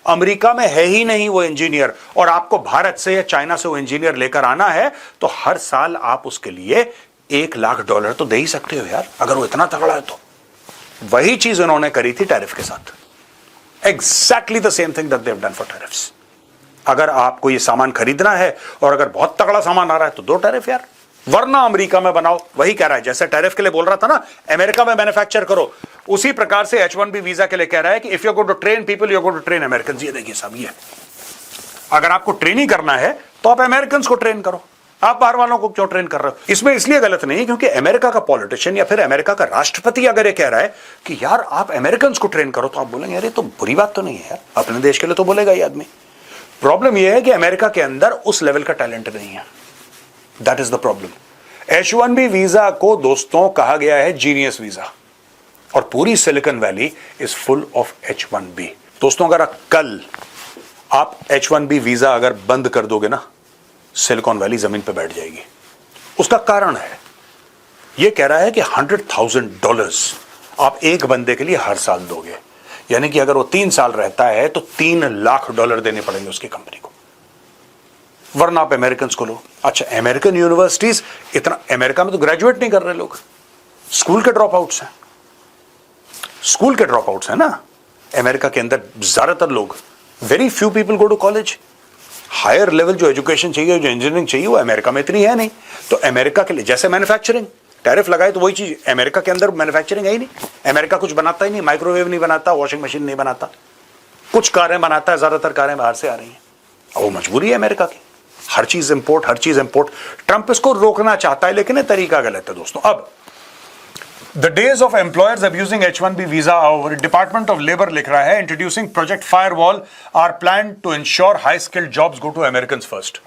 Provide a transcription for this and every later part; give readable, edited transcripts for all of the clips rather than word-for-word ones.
America में है ही नहीं वो इंजीनियर, और आपको भारत से या चाइना से वो इंजीनियर लेकर आना है, तो हर साल आप उसके लिए $1 लाख तो दे ही सकते हो यार, अगर वो इतना तगड़ा है तो। वही चीज उन्होंने करी थी टैरिफ के साथ, exactly the same thing that they have done for tariffs. अगर आपको ये सामान खरीदना है और अगर बहुत तगड़ा सामान आ रहा है तो दो टैरिफ यार, वरना अमेरिका में बनाओ। वही कह रहा है, जैसे टैरिफ के लिए बोल रहा था ना अमेरिका में मैन्युफैक्चर करो, उसी प्रकार से H1B वीजा के लिए कह रहा है कि if you go to train people you go to train American. ये देखिए साहब, ये अगर आपको ट्रेनिंग करना है तो आप अमेरिकन को ट्रेन करो, आप बाहर वालों को क्यों ट्रेन कर रहे हो? इसमें इसलिए गलत नहीं है क्योंकि अमेरिका का पॉलिटिशियन या फिर अमेरिका का राष्ट्रपति अगर ये कह रहा है कि यार आप अमेरिकन को ट्रेन करो, तो आप बोलेंगे यार ये तो बुरी बात तो नहीं है यार, अपने देश के लिए तो बोलेगा ये आदमी। प्रॉब्लम यह है कि अमेरिका के अंदर उस लेवल का टैलेंट नहीं है, that is the problem. H1B visa को दोस्तों कहा गया है जीनियस वीजा, और पूरी silicon valley is full of H1B। दोस्तों अगर कल आप H1B वीजा अगर बंद कर दोगे ना, सिलिकॉन वैली जमीन पे बैठ जाएगी। उसका कारण है, यह कह रहा है कि $100,000 आप एक बंदे के लिए हर साल दोगे, यानी कि अगर वो 3 साल रहता है तो $3 लाख देने पड़ेंगे उसकी कंपनी को, वरना आप अमेरिकन को लो। अच्छा, अमेरिकन यूनिवर्सिटीज इतना, अमेरिका में तो ग्रेजुएट नहीं कर रहे लोग, स्कूल के ड्रॉप आउट्स हैं, स्कूल के ड्रॉप आउट्स हैं ना अमेरिका के अंदर ज्यादातर लोग। Very few people go to college. Higher level जो एजुकेशन चाहिए, जो इंजीनियरिंग चाहिए, वो अमेरिका में इतनी है नहीं। तो अमेरिका के लिए जैसे मैन्युफैक्चरिंग टैरिफ लगाए तो वही चीज, अमेरिका के अंदर मैन्युफैक्चरिंग है ही नहीं, अमेरिका कुछ बनाता ही नहीं, माइक्रोवेव नहीं बनाता, वॉशिंग मशीन नहीं बनाता, कुछ कारें बनाता है, ज्यादातर कारें बाहर से आ रही हैं, और वो मजबूरी है अमेरिका की, हर चीज इंपोर्ट, हर चीज इंपोर्ट। ट्रंप इसको रोकना चाहता है लेकिन ये तरीका गलत है दोस्तों। अब the days of employers abusing H1B visa over, department of labour लिख रहा है introducing project firewall our plan to ensure high skilled jobs go to American first.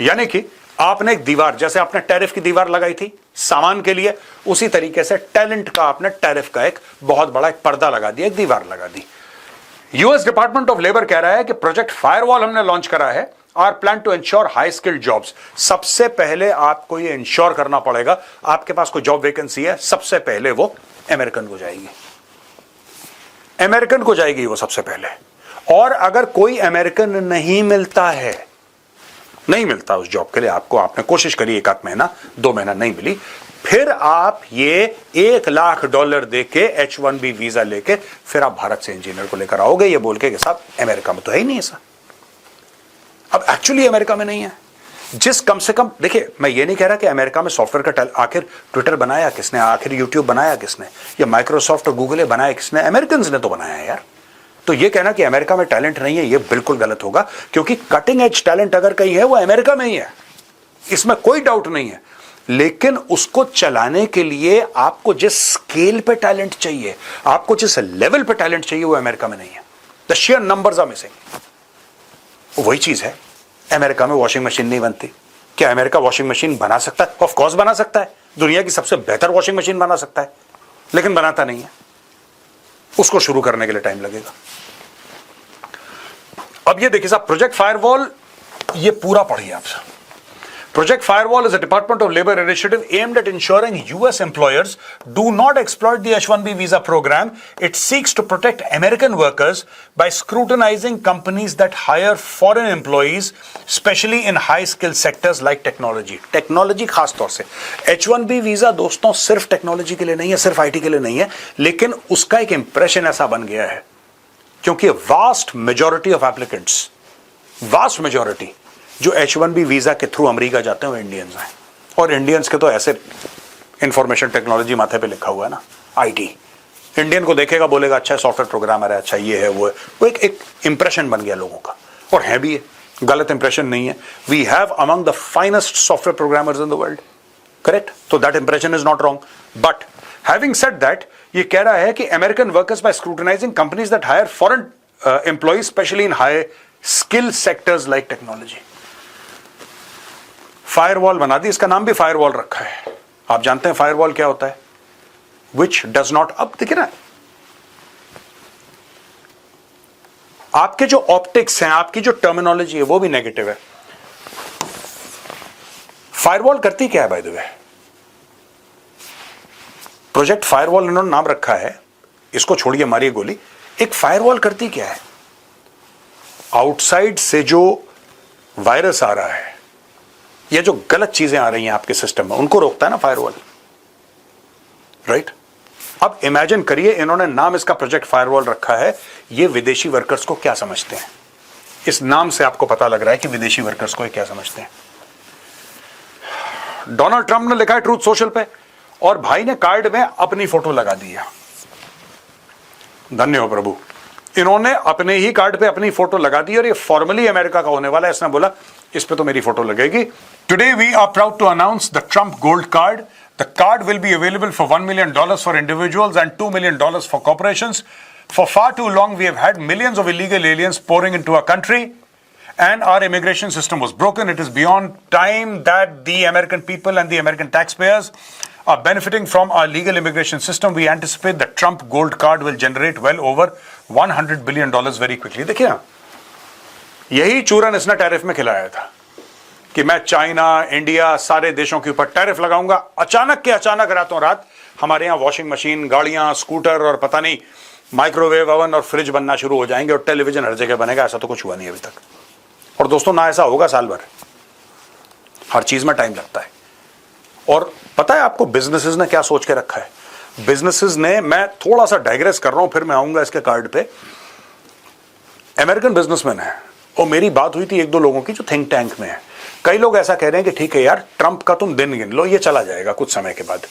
यानी कि आपने एक दीवार, जैसे आपने टैरिफ की दीवार लगाई थी सामान के लिए, उसी तरीके से टैलेंट का आपने टैरिफ का एक बहुत बड़ा एक पर्दा लगा दिया, एक दीवार लगा दी। यूएस डिपार्टमेंट ऑफ लेबर कह रहा है कि प्रोजेक्ट फायरवॉल हमने लॉन्च करा है, our plan to ensure high skilled jobs. सबसे पहले आपको यह इंश्योर करना पड़ेगा, आपके पास कोई जॉब वैकेंसी है, सबसे पहले वो अमेरिकन को जाएगी, अमेरिकन को जाएगी वो सबसे पहले। और अगर कोई अमेरिकन नहीं मिलता है, नहीं मिलता उस जॉब के लिए आपको, आपने कोशिश करी 1 आध महीना 2 महीना नहीं मिली, फिर आप ये $1 लाख देके H1B वीजा लेके फिर आप भारत से इंजीनियर को लेकर आओगे, ये बोल के साहब अमेरिका में तो है ही नहीं ऐसा। अब एक्चुअली अमेरिका में नहीं है, जिस कम से कम देखिए, मैं ये नहीं कह रहा कि अमेरिका में सॉफ्टवेयर का आखिर ट्विटर बनाया किसने, आखिर यूट्यूब बनाया किसने, या माइक्रोसॉफ्ट और गूगल बनाया किसने, अमेरिकन ने तो बनाया है यार। तो ये कहना कि अमेरिका में टैलेंट नहीं है, ये बिल्कुल गलत होगा, क्योंकि कटिंग एज टैलेंट अगर कहीं है वो अमेरिका में ही है, इसमें कोई डाउट नहीं है। लेकिन उसको चलाने के लिए आपको जिस स्केल पे टैलेंट चाहिए, आपको जिस लेवल पे टैलेंट चाहिए, वो अमेरिका में नहीं है। The share numbers are missing. वही चीज है, अमेरिका में वॉशिंग मशीन नहीं बनती। क्या अमेरिका वॉशिंग मशीन बना सकता है? ऑफ कोर्स बना सकता है, दुनिया की सबसे बेहतर वॉशिंग मशीन बना सकता है, लेकिन बनाता नहीं है। उसको शुरू करने के लिए टाइम लगेगा। अब ये देखिए साहब, प्रोजेक्ट फायरवॉल, ये पूरा पढ़िए आप साहब। Project Firewall is a Department of Labor initiative aimed at ensuring US employers do not exploit the H1B visa program. It seeks to protect American workers by scrutinizing companies that hire foreign employees, especially in high-skill sectors like technology. Technology खास तौर से H1B visa दोस्तों सिर्फ technology के लिए नहीं है, सिर्फ IT के लिए नहीं है, लेकिन उसका एक इंप्रेशन ऐसा बन गया है क्योंकि vast majority of applicants, vast majority जो H1B वीजा के थ्रू अमेरिका जाते हैं वो इंडियंस हैं, और इंडियंस के तो ऐसे इंफॉर्मेशन टेक्नोलॉजी माथे पे लिखा हुआ है ना, IT। इंडियन को देखेगा बोलेगा अच्छा सॉफ्टवेयर प्रोग्रामर है, अच्छा ये है वो है, वो एक इंप्रेशन बन गया लोगों का, और है भी है, गलत इंप्रेशन नहीं है। We have among the finest software programmers in the world, correct? तो that impression is not wrong. But having said that, ये कह रहा है कि American workers by scrutinizing companies that hire foreign employees specially in high skill sectors like technology. Firewall बना दी, इसका नाम भी फायरवॉल रखा है। आप जानते हैं फायरवॉल क्या होता है? विच डज नॉट, अब देखिए ना, आपके जो ऑप्टिक्स हैं, आपकी जो टर्मिनोलॉजी है वो भी नेगेटिव है। फायरवॉल करती क्या है by the way? Project firewall इन्होंने नाम रखा है, इसको छोड़िए, मारिए गोली। एक फायरवॉल करती क्या है? आउटसाइड से जो वायरस आ रहा है या जो गलत चीजें आ रही हैं आपके सिस्टम में, उनको रोकता है ना फायरवॉल, राइट? अब इमेजिन करिए, इन्होंने नाम इसका प्रोजेक्ट फायरवॉल रखा है, ये विदेशी वर्कर्स को क्या समझते हैं? इस नाम से आपको पता लग रहा है कि विदेशी वर्कर्स को क्या समझते हैं। डोनाल्ड ट्रंप ने लिखा है ट्रूथ सोशल पे, और भाई ने कार्ड में अपनी फोटो लगा दी है। धन्य हो प्रभु, इन्होंने अपने ही कार्ड पे अपनी फोटो लगा दी और ये फॉर्मली अमेरिका का होने वाला है। इसने बोला इस पे तो मेरी फोटो लगेगी। Today we are proud to announce the Trump gold card. The card will be available for $1 million for individuals and $2 million for corporations. For far too long, we have had millions of illegal aliens pouring into our country, and our immigration system was broken. It is beyond time that the American people and the American taxpayers are benefiting from our legal immigration system. We anticipate the Trump Gold Card will generate well over $100 billion very quickly. देखिए ना, यही चूरन इसने tariff में खिलाया था कि मैं चाइना, इंडिया, सारे देशों के ऊपर टैरिफ लगाऊंगा। अचानक के अचानक रातों रात हमारे यहाँ वॉशिंग मशीन, गाड़ियां, स्कूटर और पता नहीं माइक्रोवेव ओवन और फ्रिज बनना शुरू हो जाएंगे और टेलीविजन हर जगह बनेगा। ऐसा तो कुछ हुआ नहीं अभी तक, और दोस्तों ना ऐसा होगा साल भर। हर चीज में टाइम लगता है। और पता है आपको बिजनेसेस ने क्या सोच के रखा है? बिजनेसेस ने, मैं थोड़ा सा डाइग्रेस कर रहा हूं, फिर मैं आऊंगा इसके कार्ड पे। अमेरिकन बिजनेसमैन है, और मेरी बात हुई थी एक दो लोगों की जो थिंक टैंक में है। कई लोग ऐसा कह रहे हैं कि ठीक है यार, ट्रंप का तुम दिन गिन लो, ये चला जाएगा कुछ समय के बाद,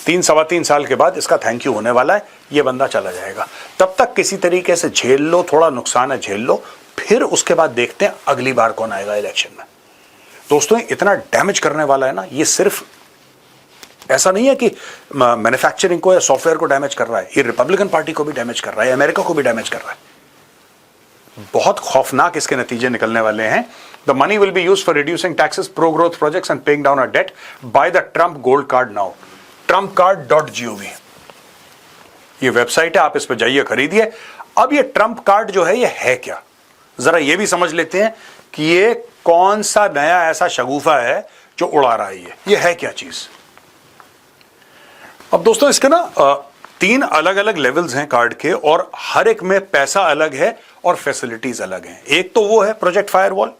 3-3.25 साल के बाद इसका थैंक यू होने वाला है, ये बंदा चला जाएगा। तब तक किसी तरीके से झेल लो, थोड़ा नुकसान है झेल लो, फिर उसके बाद देखते हैं अगली बार कौन आएगा इलेक्शन में। दोस्तों इतना डैमेज करने वाला है ना, ये सिर्फ ऐसा नहीं है कि मैन्युफैक्चरिंग को या सॉफ्टवेयर को डैमेज कर रहा है, ये रिपब्लिकन पार्टी को भी डैमेज कर रहा है, अमेरिका को भी डैमेज कर रहा है। बहुत खौफनाक इसके नतीजे निकलने वाले हैं। The money will be used for reducing taxes, pro growth projects and paying down our debt. By the Trump gold card now, trumpcard.gov ये वेबसाइट है, आप इस पर जाइए, खरीदिए। अब ये ट्रंप कार्ड जो है ये है क्या, जरा ये भी समझ लेते हैं कि ये कौन सा नया ऐसा शगुफा है जो उड़ा रहा है। ये है क्या चीज? अब दोस्तों इसके ना 3 अलग अलग लेवल्स हैं कार्ड के, और हर एक में पैसा अलग है और फैसिलिटीज अलग हैं। एक तो वो है प्रोजेक्ट फायरवॉल,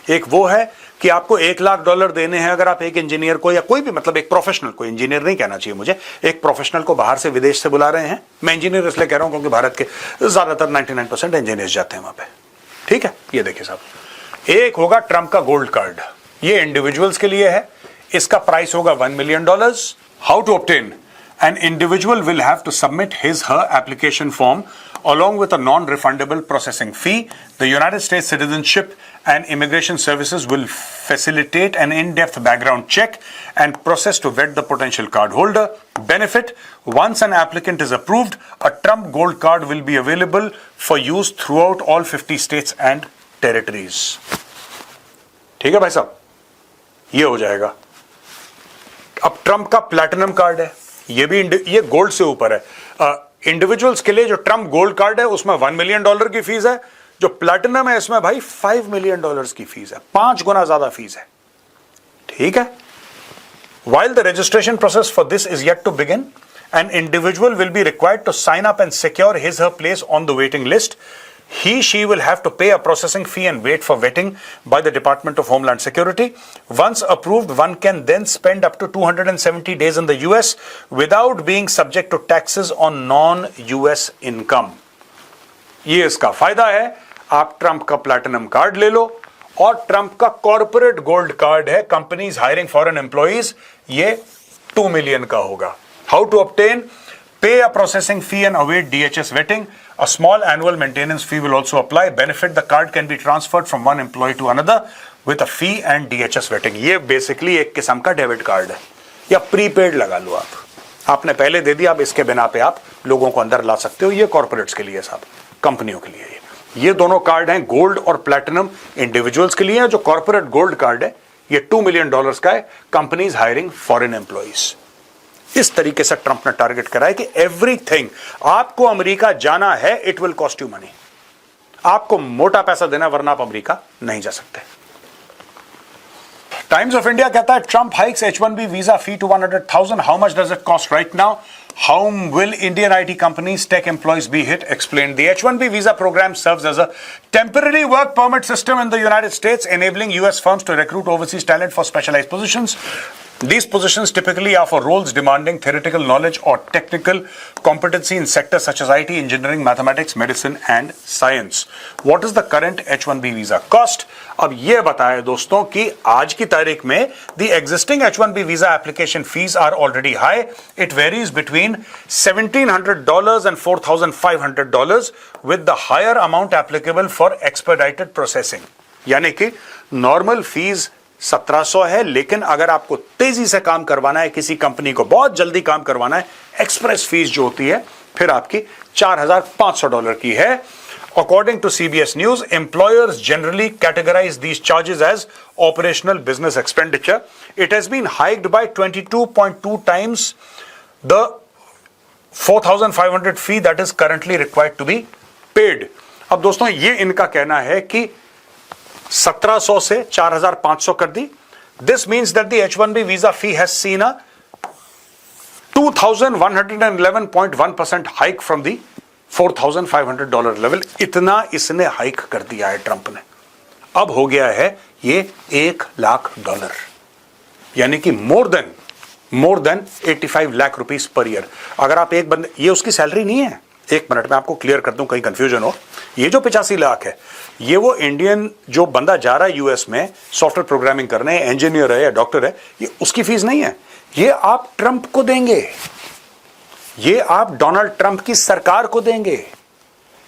एक वो है कि आपको $1 लाख देने हैं अगर आप एक इंजीनियर को, या कोई भी, मतलब एक प्रोफेशनल को, इंजीनियर नहीं कहना चाहिए मुझे, एक प्रोफेशनल को बाहर से, विदेश से बुला रहे हैं। मैं इंजीनियर इसलिए कह रहा हूं क्योंकि भारत के ज्यादातर 99% इंजीनियर्स जाते हैं वहां पे, ठीक है। ये देखिए साहब, एक होगा ट्रंप का गोल्ड कार्ड, ये इंडिविजुअल्स के लिए है, इसका प्राइस होगा $1 million। How to obtain? An individual will have to submit his/her application form along with a non-refundable processing fee. The United States Citizenship and Immigration Services will facilitate an in-depth background check and process to vet the potential card holder. Benefit: once an applicant is approved, a Trump Gold Card will be available for use throughout all 50 states and territories. ठीक है भाई साहब, ये हो जाएगा। अब Trump का platinum card है, ये गोल्ड से ऊपर है। इंडिविजुअल्स के लिए जो ट्रंप गोल्ड कार्ड है उसमें $1 million की फीस है, जो प्लैटिनम है इसमें भाई $5 million की फीस है, 5 गुना ज्यादा फीस है, ठीक है। While the registration process for this is yet to begin, an individual will be required to sign up and secure his/her place on the waiting list. He/she will have to pay a processing fee and wait for vetting by the Department of Homeland Security. Once approved, one can then spend up to 270 days in the US without being subject to taxes on non-US income. ये इसका फायदा है। आप Trump का platinum card ले लो, और Trump का corporate gold card है, कंपनीज हायरिंग फॉरेन एम्प्लॉइज, ये $2 million का होगा। How to obtain? Pay a processing fee and await DHS vetting. A small annual maintenance fee will also apply. Benefit: the card can be transferred from one employee to another with a fee and DHS vetting. ये basically एक किस्म का debit card है, या prepaid लगा लो आप। आपने पहले दे दिया, अब इसके बिना पे आप लोगों को अंदर ला सकते हो। ये कॉर्पोरेट्स के लिए साहब, कंपनियों के लिए ये दोनों कार्ड हैं, गोल्ड और प्लैटिनम इंडिविजुअल्स के लिए है। जो कॉर्पोरेट गोल्ड कार्ड है ये $2 million का है, कंपनीज हायरिंग फॉरेन एम्प्लॉइज। इस तरीके से ट्रंप ने टारगेट करा है कि एवरीथिंग, आपको अमेरिका जाना है, it will cost you money, आपको मोटा पैसा देना, वरना आप अमेरिका नहीं जा सकते। टाइम्स ऑफ इंडिया कहता है Trump hikes H-1B visa fee to 100,000. How much does it cost right now? How will Indian IT companies, tech employees be hit? Explained. The H-1B visa program serves as a temporary work permit system in the United States, enabling US firms to recruit overseas talent for specialized positions. These positions typically are for roles demanding theoretical knowledge or technical competency in sectors such as IT, engineering, mathematics, medicine, and science. What is the current H-1B visa cost? अब ये बताएं दोस्तों कि आज की तारीख में the existing H-1B visa application fees are already high. It varies between $1,700 and $4,500 with the higher amount applicable for expedited processing. यानी कि नॉर्मल फीस 1700 है, लेकिन अगर आपको तेजी से काम करवाना है, किसी कंपनी को बहुत जल्दी काम करवाना है, एक्सप्रेस फीस जो होती है फिर आपकी $4,500 की है. According to CBS News, employers generally categorize these charges as operational business expenditure. It has been hiked by 22.2 times the 4,500 fee that is currently required to be paid. अब दोस्तों ये इनका कहना है कि 1700 से 4,500 कर दी. This means that the H-1B visa fee has seen a 2,111.1% hike from the $4,500 level. इतना इसने हाइक कर दिया है ट्रंप ने. अब हो गया है ये $1,00,000, यानी कि more than 85 lakh rupees per year. अगर आप एक बंदे, ये उसकी सैलरी नहीं है. एक मिनट में आपको क्लियर कर दूं, कहीं कंफ्यूजन हो. ये जो 85 लाख है, ये वो इंडियन जो बंदा जा रहा है यूएस में सॉफ्टवेयर प्रोग्रामिंग करने, इंजीनियर है या डॉक्टर है, ये उसकी फीस नहीं है. ये आप ट्रंप को देंगे, ये आप डोनाल्ड ट्रंप की सरकार को देंगे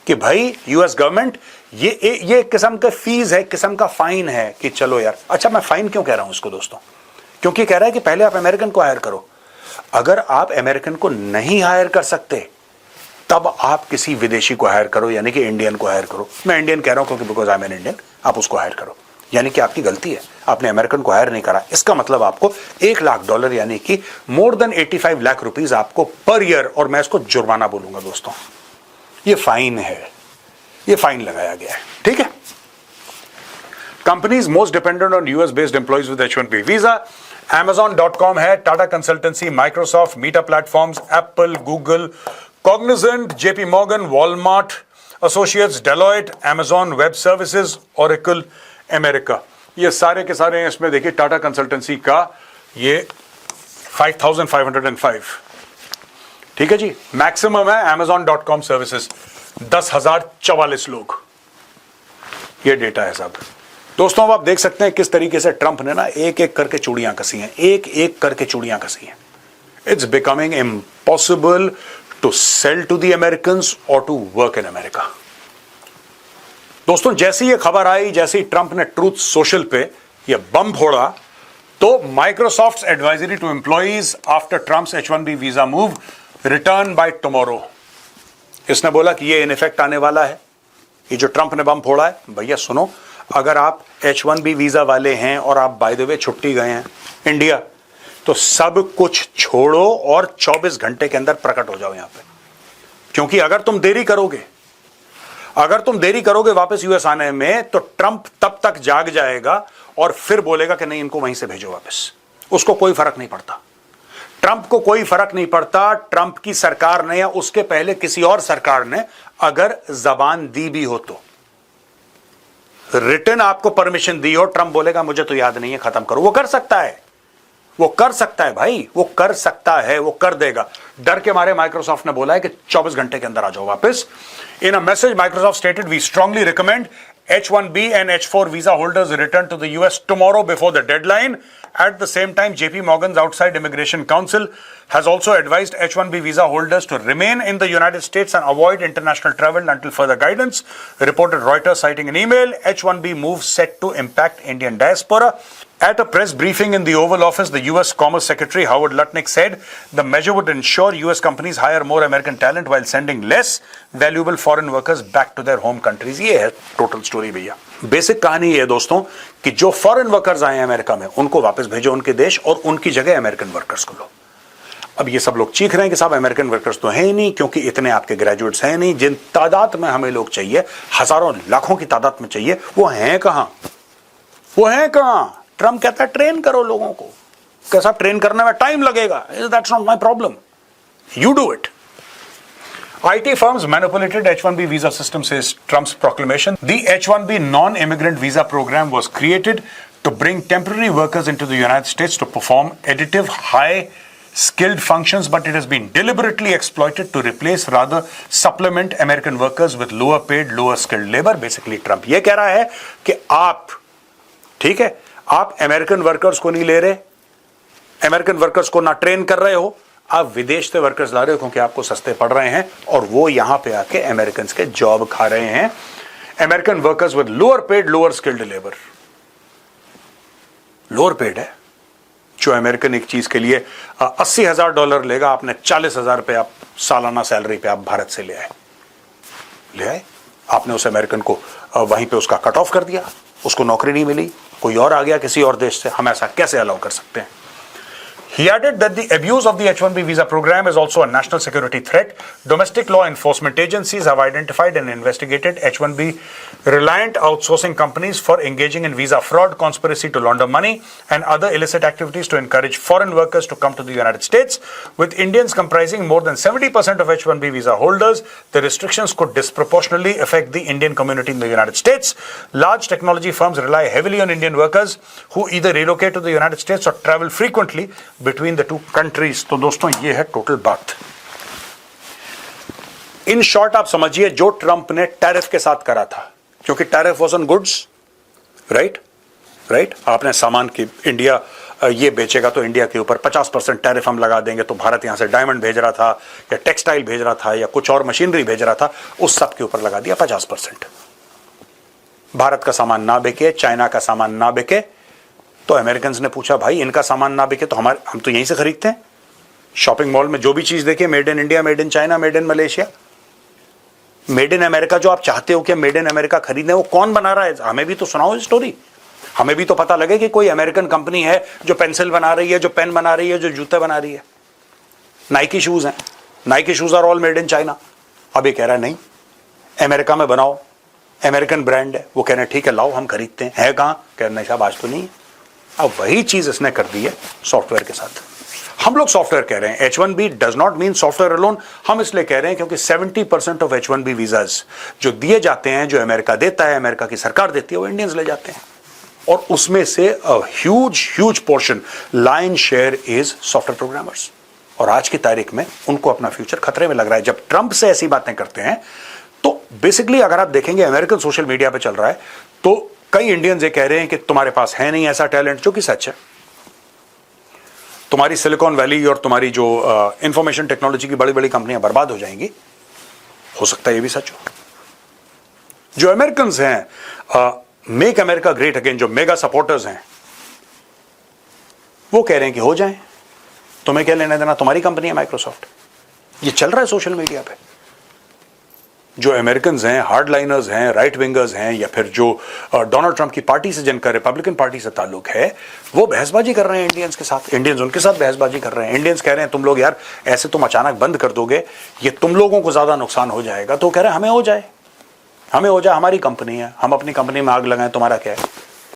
कि भाई यूएस गवर्नमेंट ये किस्म का फीस है, किस्म का फाइन है कि चलो यार. अच्छा, मैं फाइन क्यों कह रहा हूं इसको दोस्तों? क्योंकि कह रहा है कि पहले आप अमेरिकन को हायर करो. अगर आप अमेरिकन को नहीं हायर कर सकते तब आप किसी विदेशी को हायर करो, यानी कि इंडियन को हायर करो. मैं इंडियन कह रहा हूं क्योंकि because I am an Indian. आप उसको हायर करो, यानी कि आपकी गलती है, आपने अमेरिकन को हायर नहीं करा. इसका मतलब आपको $1,00,000 यानी कि मोर देन 85 लाख रुपीस आपको पर ईयर, और मैं इसको जुर्माना बोलूंगा दोस्तों. ये फाइन है, ये फाइन लगाया गया है. ठीक है. Companies most dependent on US based employees with H-1B visa. Amazon.com है, Tata Consultancy, Microsoft, Meta Platforms, Apple, Google, Cognizant, JP Morgan, Walmart, Associates, Deloitte, Amazon Web Services, Oracle, America. ये सारे के सारे हैं. इसमें देखिए टाटा कंसल्टेंसी का ये 5,505. ठीक है जी. मैक्सिमम है Amazon.com सर्विसेज 10,044 लोग. ये डेटा है साहब. दोस्तों अब आप देख सकते हैं किस तरीके से ट्रंप ने ना एक एक करके चूड़ियां कसी हैं, एक एक करके चूड़ियां कसी हैं. It's becoming impossible to sell to the Americans or to work in America. दोस्तों जैसी ये खबर आई, जैसे ही ट्रंप ने ट्रूथ सोशल पे ये बम फोड़ा, तो Microsoft advisory to employees after Trump's H-1B visa move return by tomorrow. इसने बोला कि ये इन इफेक्ट आने वाला है. ये जो ट्रंप ने बम फोड़ा है, भैया सुनो, अगर आप H-1B वीजा वाले हैं और आप बाय द वे छुट्टी गए हैं इंडिया, तो सब कुछ छोड़ो और 24 घंटे के अंदर प्रकट हो जाओ यहां पे. क्योंकि अगर तुम देरी करोगे वापस यूएस आने में, तो ट्रंप तब तक जाग जाएगा और फिर बोलेगा कि नहीं, इनको वहीं से भेजो वापस. उसको कोई फर्क नहीं पड़ता. ट्रंप को कोई फर्क नहीं पड़ता. ट्रंप की सरकार ने या उसके पहले किसी और सरकार ने अगर जबान दी भी हो, तो रिटर्न आपको परमिशन दी हो, ट्रंप बोलेगा मुझे तो याद नहीं है, खत्म करो. वो कर सकता है, वो कर सकता है भाई, वो कर सकता है, वो कर देगा. डर के मारे माइक्रोसॉफ्ट ने बोला है कि 24 घंटे के अंदर आ जाओ वापस. In a message Microsoft stated, we strongly recommend H-1B and H-4 visa holders return to the US tomorrow before the deadline. At the same time, JP Morgan's outside immigration council has also advised H-1B visa holders to remain in the United States and avoid international travel until further guidance, reported Reuters citing an email. H-1B move set to impact Indian diaspora. At a press briefing in the Oval Office, the U.S. Commerce Secretary Howard Lutnick said the measure would ensure U.S. companies hire more American talent while sending less valuable foreign workers back to their home countries. ये है total story भैया. Basic कहानी ये है दोस्तों कि जो foreign workers आए हैं अमेरिका में, उनको वापस भेजो उनके देश और उनकी जगह अमेरिकन वर्कर्स को लो. अब ये सब लोग चीख रहे हैं कि साहब अमेरिकन वर्कर्स तो हैं ही नहीं, क्योंकि इतने आपके ग्रेजुएट्स हैं नहीं. जिन तादाद में हमें लोग चाहिए, हजारों लाखों की तादाद में चाहिए, वो हैं कहां? वो हैं कहां? ट्रम्प कहता है ट्रेन करो लोगों को, कैसा ट्रेन करने में टाइम लगेगा, that's not my problem, you do it. IT firms manipulated H-1B visa system, says Trump's proclamation. The H-1B non-immigrant visa program was created to bring temporary workers into the United States to perform additive high-skilled functions, but it has been deliberately exploited to replace, rather supplement American workers with lower-paid, lower-skilled labor. Basically, Trump ये कह रहा है कि आप, ठीक है, आप American workers को नहीं ले रहे, अमेरिकन वर्कर्स को ना ट्रेन कर रहे हो, आप विदेश से वर्कर्स ला रहे हो क्योंकि आपको सस्ते पड़ रहे हैं और वो यहां पे आके अमेरिकन के जॉब खा रहे हैं. American workers with lower paid, lower skilled labour. Lower paid है जो अमेरिकन एक चीज के लिए $80,000 लेगा, आपने 40,000 रुपये आप सालाना सैलरी पे आप भारत से ले आए. आपने उस अमेरिकन को वहीं पे उसका कट ऑफ कर दिया, उसको नौकरी नहीं मिली, कोई और आ गया किसी और देश से. हम ऐसा कैसे अलाउ कर सकते हैं? He added that the abuse of the H-1B visa program is also a national security threat. Domestic law enforcement agencies have identified and investigated H-1B reliant outsourcing companies for engaging in visa fraud, conspiracy to launder money, and other illicit activities to encourage foreign workers to come to the United States. With Indians comprising more than 70% of H-1B visa holders, the restrictions could disproportionately affect the Indian community in the United States. Large technology firms rely heavily on Indian workers who either relocate to the United States or travel frequently between the two countries. तो दोस्तों ये है total बात. In short आप समझिए जो Trump ने tariff के साथ करा था, क्योंकि tariff was on goods, right. आपने सामान की इंडिया ये बेचेगा तो इंडिया के ऊपर 50% टैरिफ हम लगा देंगे. तो भारत यहां से डायमंड भेज रहा था या टेक्सटाइल भेज रहा था या कुछ और मशीनरी भेज रहा था, उस सब के ऊपर लगा दिया 50%. भारत का सामान ना बिके, चाइना का सामान ना बिके, तो अमेरिकन ने पूछा भाई इनका सामान ना बिके तो हम तो यहीं से खरीदते हैं. शॉपिंग मॉल में जो भी चीज देखिए, made in India, made in China, made in Malaysia, made in America. जो आप चाहते हो कि मेड इन अमेरिका खरीदें, वो कौन बना रहा है? हमें भी तो सुनाओ स्टोरी, हमें भी तो पता लगे कि कोई अमेरिकन कंपनी है जो पेंसिल बना रही है, जो पेन बना रही है, जो जूते बना रही है. नाइकी शूज हैं, Nike shoes are all made in China. अब ये कह रहा है नहीं, अमेरिका में बनाओ, अमेरिकन ब्रांड है. वो कह रहे हैं ठीक है लाओ हम खरीदते हैं. है कहां? कह रहे नहीं साहब आज तो नहीं है. अब वही चीज इसने कर दी है सॉफ्टवेयर के साथ. हम लोग सॉफ्टवेयर कह रहे हैं, H-1B does not mean software alone. हम इसलिए कह रहे हैं क्योंकि 70% ऑफ H-1B वीजाज जो दिए जाते हैं, जो अमेरिका देता है, अमेरिका की सरकार देती है, वो इंडियंस ले जाते हैं. और उसमें से huge portion, line share is software programmers. और आज की तारीख में उनको अपना फ्यूचर खतरे में लग रहा है. जब ट्रंप से ऐसी बातें करते हैं तो बेसिकली अगर आप देखेंगे अमेरिकन सोशल मीडिया पे चल रहा है तो कई इंडियंस ये कह रहे हैं कि तुम्हारे पास है नहीं ऐसा टैलेंट, जो कि सच है. तुम्हारी सिलिकॉन वैली और तुम्हारी जो इंफॉर्मेशन टेक्नोलॉजी की बड़ी बड़ी कंपनियां बर्बाद हो जाएंगी. हो सकता है ये भी सच हो. जो अमेरिकन हैं, मेक अमेरिका ग्रेट अगेन, जो मेगा सपोर्टर्स हैं, वो कह रहे हैं कि हो जाए, तुम्हें क्या लेना देना, तुम्हारी कंपनी है माइक्रोसॉफ्ट. ये चल रहा है सोशल मीडिया पे. जो अमेरिकन हैं, हार्डलाइनर्स हैं, राइट विंगर्स हैं, या फिर जो डोनाल्ड ट्रंप की पार्टी से, जिनका रिपब्लिकन पार्टी से ताल्लुक है, वो बहसबाजी कर रहे हैं इंडियंस के साथ. इंडियंस उनके साथ बहसबाजी कर रहे हैं. इंडियंस कह रहे हैं तुम लोग यार ऐसे तुम अचानक बंद कर दोगे, ये तुम लोगों को ज्यादा नुकसान हो जाएगा. तो कह रहे हैं हमें हो जाए, हमें हो जाए, हमारी कंपनी है, हम अपनी कंपनी में आग लगाएं, तुम्हारा क्या है.